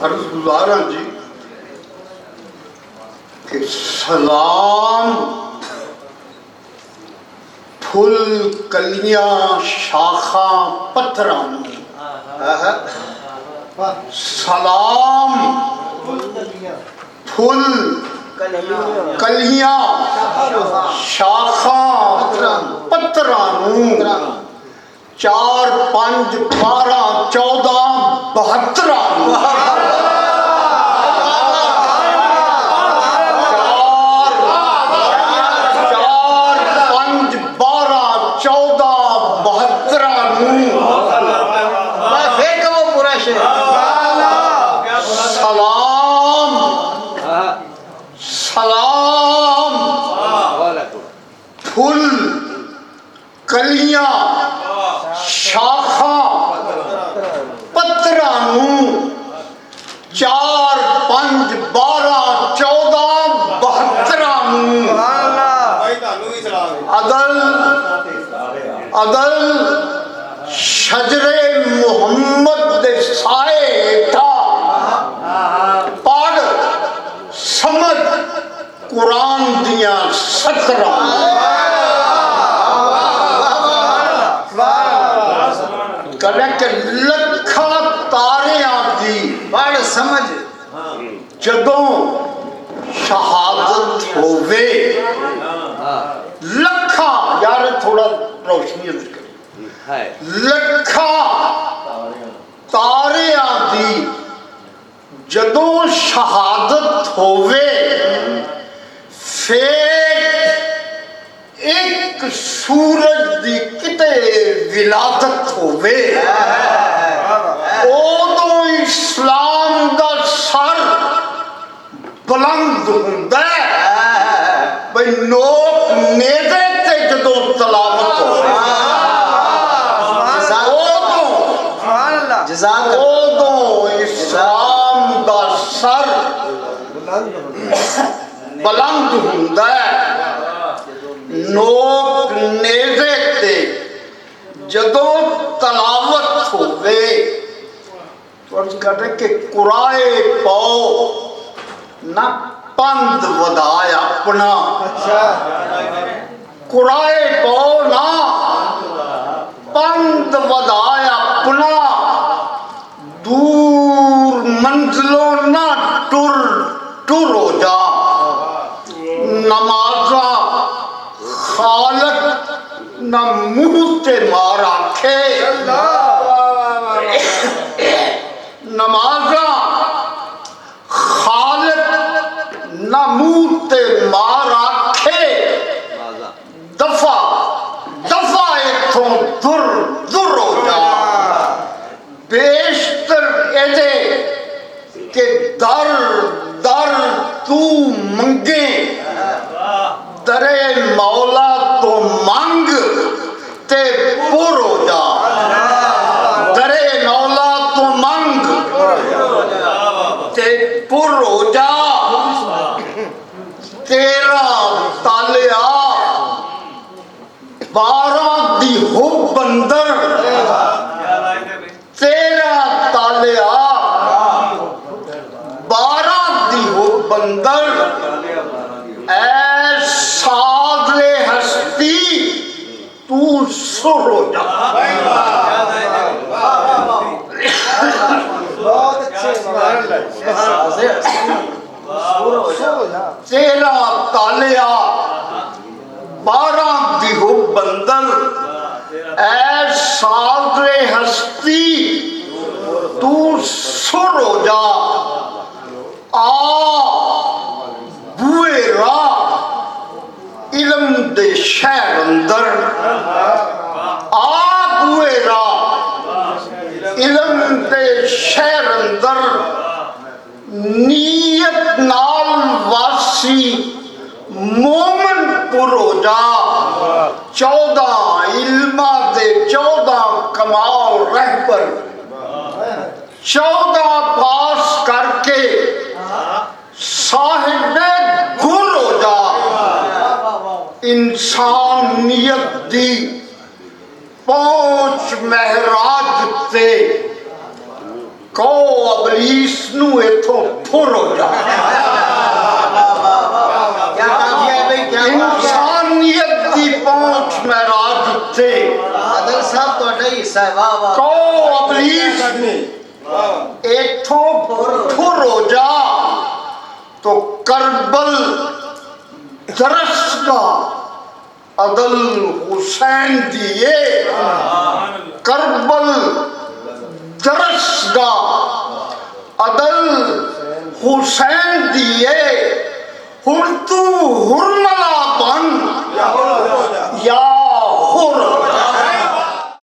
अर्ज़गुज़ार हां जी कि सलाम फुल कलियां शाखा पत्थरां सलाम फुल कलियां शाखा पत्थरां 4 5 12 14 72 फुल कलियां शाखा पत्थरां 4 5 12 14 72 अदल अदल शजरे मुहम्मद दे साए हेठा पढ़ समझ कुरान दियां 17 लखा तारियां दी पढ़ समझ जदों शहादत होवे लखा यार थोड़ा रोशनी लखा तारियां दी जदों शहादत होवे फिर एक सूरज दी किते विलादत होवे उदों इस्लाम दा सर बुलंद हुंदा है भाई लोग नेज़े ते जदों तलावत उदों इस्लाम दा सर बुलंद हुंदा है लोग नेज़े ते जदों तलावत होवे तो कहते कि कुराए पाओ ना पंद वधाए अपना कुराए पाओ ना पंद वधाए अपना दूर मंजिलों ना टुर टुर हो जा नमाजा खालक न मुंह ते मार आखे नमाजा खालक न मुंह ते मार आखे दफा दफा इथों दुर दुर हो जा बेशतर एदे के दर दर तू मंगे दरे मौला तो मंग ते पुर हो जा दरे मौला तो मंग ते पुर हो जा तेरा तालिया 12 दी हो बंदर तेरा तालिया 12 दी हो बंदर सादले हस्ती तू सुर हो जा तेरा तालिया 12 दी हो बंदर सादले हस्ती तू सुर हो जा आ बुए रा इल्म दे शहर अंदर आप हुए रा इल्म दे शहर अंदर नीयत नाल वासी मोमन पुर हो जा 14 इल्मा दे 14 कमाल रहबर 14 पास करके साहिब गुल हो जा इंसानियत दी पहुंच महराज से ਕਹੋ ਅਬਲੀਸ ਨੂੰ ਇਥੋਂ ਫੁਰ ਹੋ ਜਾ क्या काफिया है भाई क्या ਇਨਸਾਨੀਅਤ ਦੀ ਪਹੁੰਚ ਮਹਿਰਾਜ ਉੱਤੇ आदल साहब तो ही हिस्सा है वाह वाह ਕਹੋ ਅਬਲੀਸ इथों फुर हो जा तो करबल दरसगा अदल हुसैन दिए करबल दरसगा अदल हुसैन दिए हुर तू हुरमला बन